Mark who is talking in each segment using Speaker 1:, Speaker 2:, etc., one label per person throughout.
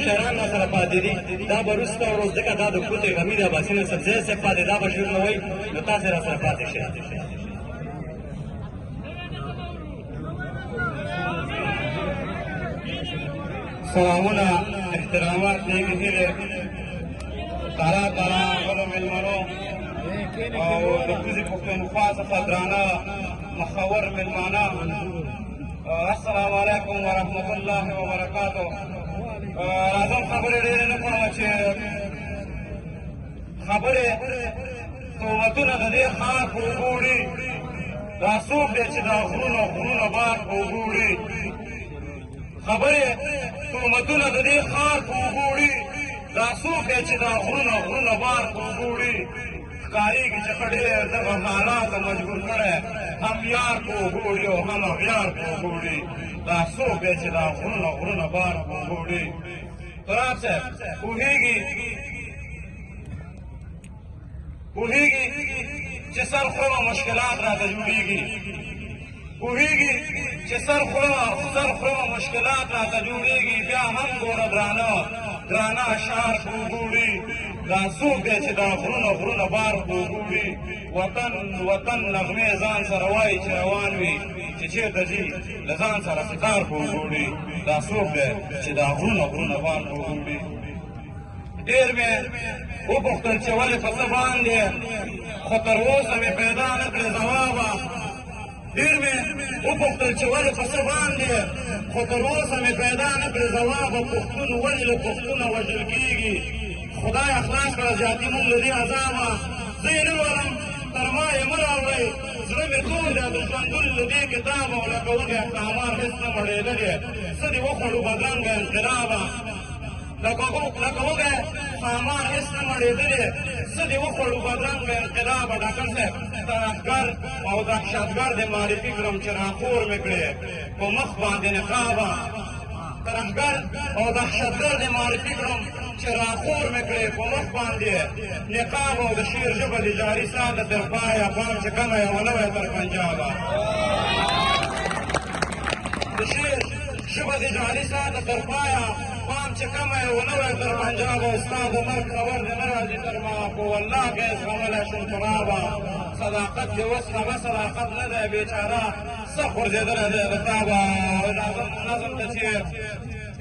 Speaker 1: مشران را سره پاتې دي دا به وروسته ورځ ځکه دا د کوتې غمي ده باسین سبزی صاحب پاتې دا به ژر نه وایي نو تاسې را سره پاتې شئ. سلامونه احترامات نیکې هیلې تالا تالا غلو مېلمنو او د کوزې پښتونخوا څخه درانه مخور مېلمانه السلام علیکم ورحمت الله وبرکاتو. راځم خبرې ډېرې نه کوم چې خبرې تهمتونه د دې ښار په اوبو وړي دا څوک دی چې دا غرونه بار په اوبو وړي خبرې تهمتونه د دې ښار په اوبو وړي دا څوک دی چې دا غرونه بار په اوبو وړي ښکارېږي چې ښه ډېر دغه حالات مجبور کړی هم یار په اوبو وړي او هم اغیار په اوبو وړي دا څوک دی چې دا غرونه بار په اوبو وړي. تراب صاحب پوهېږي چې سر خوړه مشکلات راته جوړېږي پوهېږي چې سر خوړه مشکلات راته جوړېږي بیا هم ګوره درانه اشعار په اوبو وړي دا څوک دی چې دا غرونه بار په اوبو وړي وطن نغمې ځان سره وایي چې روان وي چې چېرته ځي له ځان سره سکار په اوبو وړي دا څوک دی چې دا غرونه بار په اوبو وړي. ډېر مې وپوښتل چې ولې په څه باندې خو تر اوسه مې پیدا نه کړې ځوابه ډېر مې وپوښتل چې ولې په څه باندې خو تر اوسه مې پیدا نه کړې ځوابه پښتون ولې له پښتونه وژل کېږي خدای خلاص کړه زیاتي مونږ له دې عذابه زه یې نه ولم تر ما یې مه راوړئ زړه مې تور دی د ژوندون له دې کتابه او لکه وږی ښامار هېڅ نه مړېدلې څه دې وخوړو بدرنګه انقلابه لکه وږی ښامار هېڅ نه مړېدلې څه دې وخوړو بدرنګه انقلابه ډاکټر صاحب ترهګر او دهشتګر دې معرفي کړم چې راخور مې کړې په مخ باندې نقابه ترهګر او دهشتګر دې معرفي کړم چې راخور مې کړې په مخ باندې نقاب او د شعر ژبه دې جاري ساته تر پایه پام چې کمه یې ونه وی تر پنجابه د شعر ژبه دې جاري ساته تر پایه پام چې کمه یې ونه وی تر پنجابه ستا د مرګ خبر دې نه راځي تر ما په والله که یې زغملی شم ترابه صداقت دې اوس هغه صداقت نه دی بېچاره سخت غورځېدلی دی د تا به نظم ته چې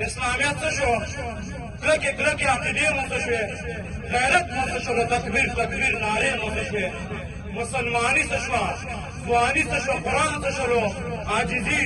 Speaker 1: اسلامیت څه شو کلکې عقیدې مو څه شوې غیرت مو څه شو تکبیر نارې مو څه شوې مسلماني څه شوه ځواني څه شوه قرآن څه شولو عاجزي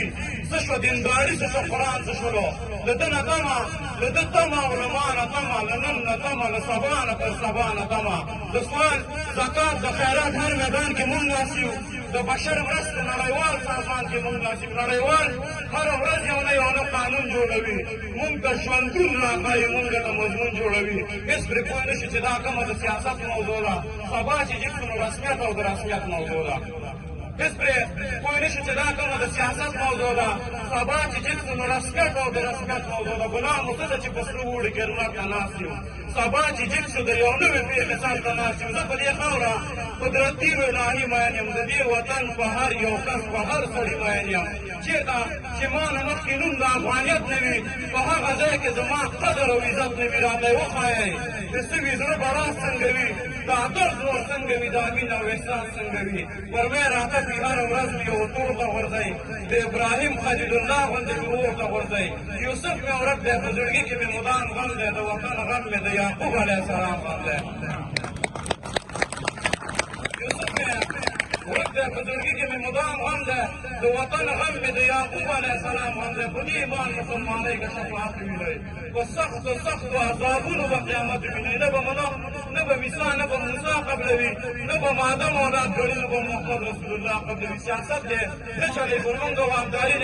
Speaker 1: څه شوه دینداري څه شوه قرآن څه شولو له ده نه تمه له ده تمه علما نه تمه له نن نه تمه له سبا نه تر سبا نه تمه د سوال زکات د خیرات هر میدان کې مونږ ناست یو د بشر مرستې نړیوال سازمان کې مونږ ناست یو نړیوال هره ورځ یو نه قانون جوړوي مونږ ته ژوندون راښایي مونږ ته مضمون جوړوي هېڅ پرې پوه نه شي چې دا کومه د سیاست موضوع ده سبا چې جګ شو نو رسمیت او د رسمیت موضوع ده هېڅ پرې پوه نه شي چې دا کومه د سیاست موضوع ده سبا چې جګ شو نو رسمیت او د رسمیت موضوع ده ګناه مو څه ده چې په سرو اوړي کې لمر ته ناست یو سبا چې جګ شو د یو نوې پېښې سر ته ناست یم زه په دې خاوره قدرتي و الهي مین یم د دې وطن په هر یو کس په هر سړي مین یم چېرته چې ما نه مخکې نوم د افغانیت نه وي په هغه ځای کې زما قدر او عزت نه وي راته یې وښایئ د سوي زړه براز څنګه وي دا درد نور څنګه وي دا مینه او احساس څنګه وي ورمۍ راته کړي هره ورځ مې یو تور ته غورځئ د ابراهیم خلیل الله غوندې مې اور ته غورځئ یوسف مې ورک دی په زړګي کې مې مدام غم دی د وطن غم مې د یعقوب علیه السلام غم دی یوسف مې ورک دی په زړګي کې مې مدام غم دی د وطن غم مې د یعقوب علیه السلام غم دی په دې ایمان مسلمانۍ که شفاعت وینئ په سختو عذابونو به قیامت وینئ نه به منم نه به عیسی نه به موسی قبلوي نه به آدم اولاد ګڼي نه به محمد رسول الله قبلوي سیاست دی نه چلوي پر موږ واکداري